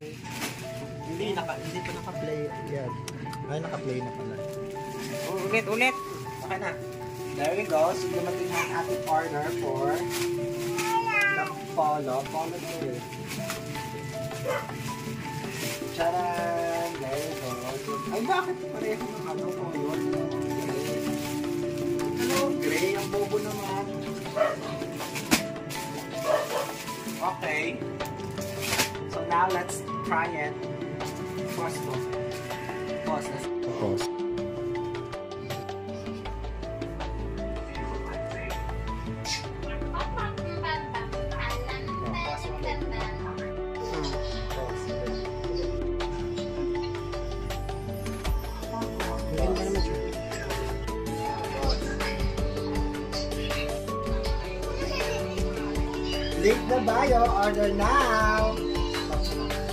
Hindi pa naka-play. Yan. Ay, naka-play na pala. Ulit. Okay na. There we go. So, dumating na ang ating order for the polo. Polo to it. Charan! There we go. So, ay, bakit pareho ng ano ko yun? Ano? Gray. Ang bobo naman. Okay. So, now let's try it. Pause. Link the bio, order now!